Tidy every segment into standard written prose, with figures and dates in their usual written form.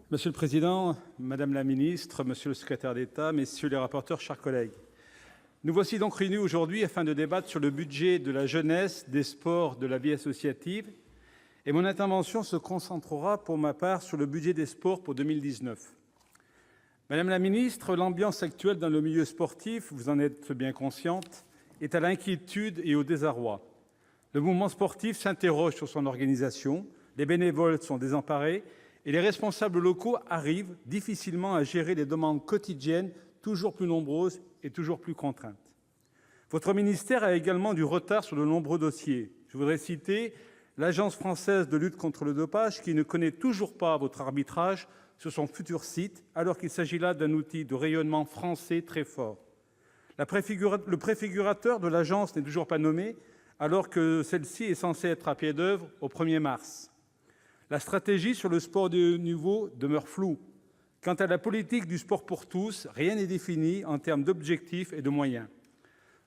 Monsieur le président, madame la ministre, monsieur le secrétaire d'État, messieurs les rapporteurs, chers collègues, nous voici donc réunis aujourd'hui afin de débattre sur le budget de la jeunesse, des sports, de la vie associative. Et mon intervention se concentrera pour ma part sur le budget des sports pour 2019. Madame la ministre, l'ambiance actuelle dans le milieu sportif, vous en êtes bien consciente, est à l'inquiétude et au désarroi. Le mouvement sportif s'interroge sur son organisation, les bénévoles sont désemparés et les responsables locaux arrivent difficilement à gérer les demandes quotidiennes toujours plus nombreuses et toujours plus contraintes. Votre ministère a également du retard sur de nombreux dossiers. Je voudrais citer l'Agence française de lutte contre le dopage qui ne connaît toujours pas votre arbitrage sur son futur site, alors qu'il s'agit là d'un outil de rayonnement français très fort. Le préfigurateur de l'agence n'est toujours pas nommé, alors que celle-ci est censée être à pied d'œuvre au 1er mars. La stratégie sur le sport de haut niveau demeure floue. Quant à la politique du sport pour tous, rien n'est défini en termes d'objectifs et de moyens.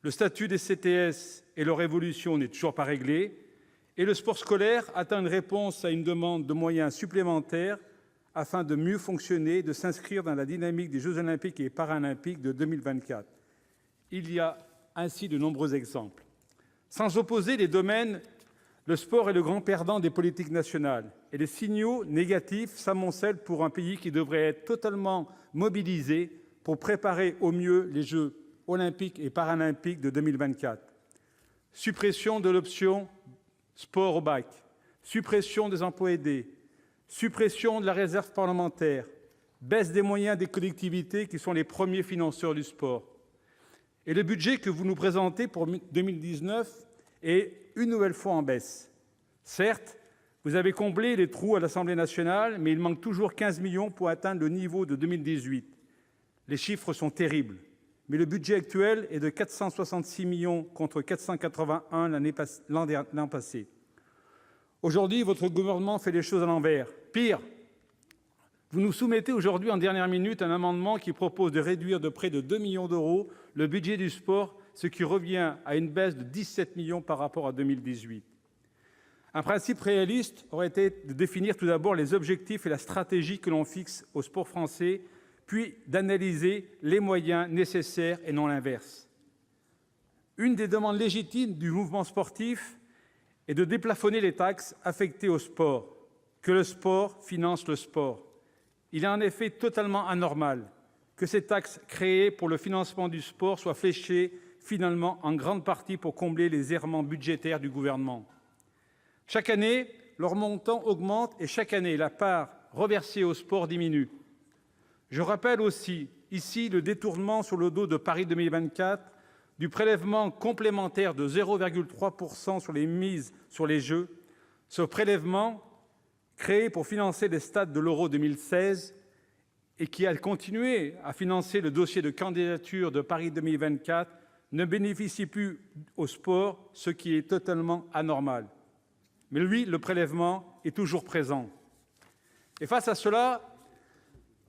Le statut des CTS et leur évolution n'est toujours pas réglé, et le sport scolaire attend une réponse à une demande de moyens supplémentaires afin de mieux fonctionner et de s'inscrire dans la dynamique des Jeux olympiques et paralympiques de 2024. Il y a ainsi de nombreux exemples. Sans opposer les domaines, le sport est le grand perdant des politiques nationales et les signaux négatifs s'amoncellent pour un pays qui devrait être totalement mobilisé pour préparer au mieux les Jeux olympiques et paralympiques de 2024. Suppression de l'option sport au bac, suppression des emplois aidés, suppression de la réserve parlementaire, baisse des moyens des collectivités qui sont les premiers financeurs du sport. Et le budget que vous nous présentez pour 2019 est une nouvelle fois en baisse. Certes, vous avez comblé les trous à l'Assemblée nationale, mais il manque toujours 15 millions pour atteindre le niveau de 2018. Les chiffres sont terribles, mais le budget actuel est de 466 millions contre 481 l'an passé. Aujourd'hui, votre gouvernement fait les choses à l'envers. Pire, vous nous soumettez aujourd'hui en dernière minute un amendement qui propose de réduire de près de 2 millions d'euros le budget du sport, ce qui revient à une baisse de 17 millions par rapport à 2018. Un principe réaliste aurait été de définir tout d'abord les objectifs et la stratégie que l'on fixe au sport français, puis d'analyser les moyens nécessaires et non l'inverse. Une des demandes légitimes du mouvement sportif est de déplafonner les taxes affectées au sport, que le sport finance le sport. Il est en effet totalement anormal que ces taxes créées pour le financement du sport soient fléchées finalement en grande partie pour combler les errements budgétaires du gouvernement. Chaque année, leur montant augmente et chaque année, la part reversée au sport diminue. Je rappelle aussi ici le détournement sur le dos de Paris 2024 du prélèvement complémentaire de 0,3% sur les mises sur les Jeux. Ce prélèvement, créé pour financer les stades de l'Euro 2016 et qui a continué à financer le dossier de candidature de Paris 2024, ne bénéficie plus au sport, ce qui est totalement anormal. Mais lui, le prélèvement est toujours présent. Et face à cela,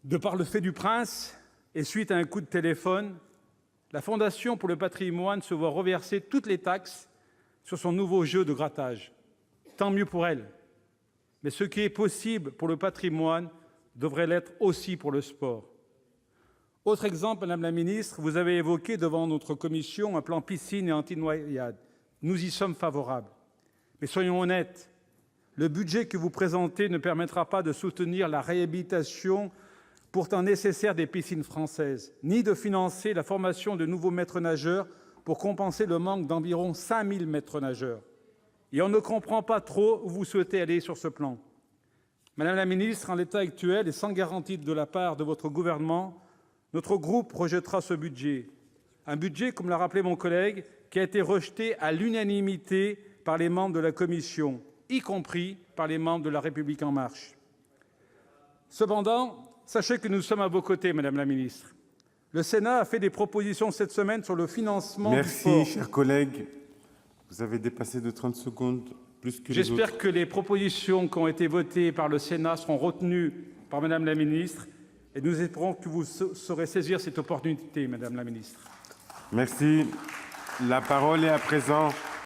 de par le fait du prince et suite à un coup de téléphone, la Fondation pour le patrimoine se voit reverser toutes les taxes sur son nouveau jeu de grattage. Tant mieux pour elle. Mais ce qui est possible pour le patrimoine devrait l'être aussi pour le sport. Autre exemple, Madame la ministre, vous avez évoqué devant notre commission un plan piscine et anti-noyade. Nous y sommes favorables. Mais soyons honnêtes, le budget que vous présentez ne permettra pas de soutenir la réhabilitation pourtant nécessaire des piscines françaises, ni de financer la formation de nouveaux maîtres nageurs pour compenser le manque d'environ 5000 maîtres nageurs. Et on ne comprend pas trop où vous souhaitez aller sur ce plan. Madame la ministre, en l'état actuel et sans garantie de la part de votre gouvernement, notre groupe rejettera ce budget. Un budget, comme l'a rappelé mon collègue, qui a été rejeté à l'unanimité par les membres de la commission, y compris par les membres de La République En Marche. Cependant, sachez que nous sommes à vos côtés, Madame la ministre. Le Sénat a fait des propositions cette semaine sur le financement du sport. Merci, chers collègues. Vous avez dépassé de 30 secondes, plus que les autres. J'espère que les propositions qui ont été votées par le Sénat seront retenues par Madame la ministre et nous espérons que vous saurez saisir cette opportunité, Madame la ministre. Merci. La parole est à présent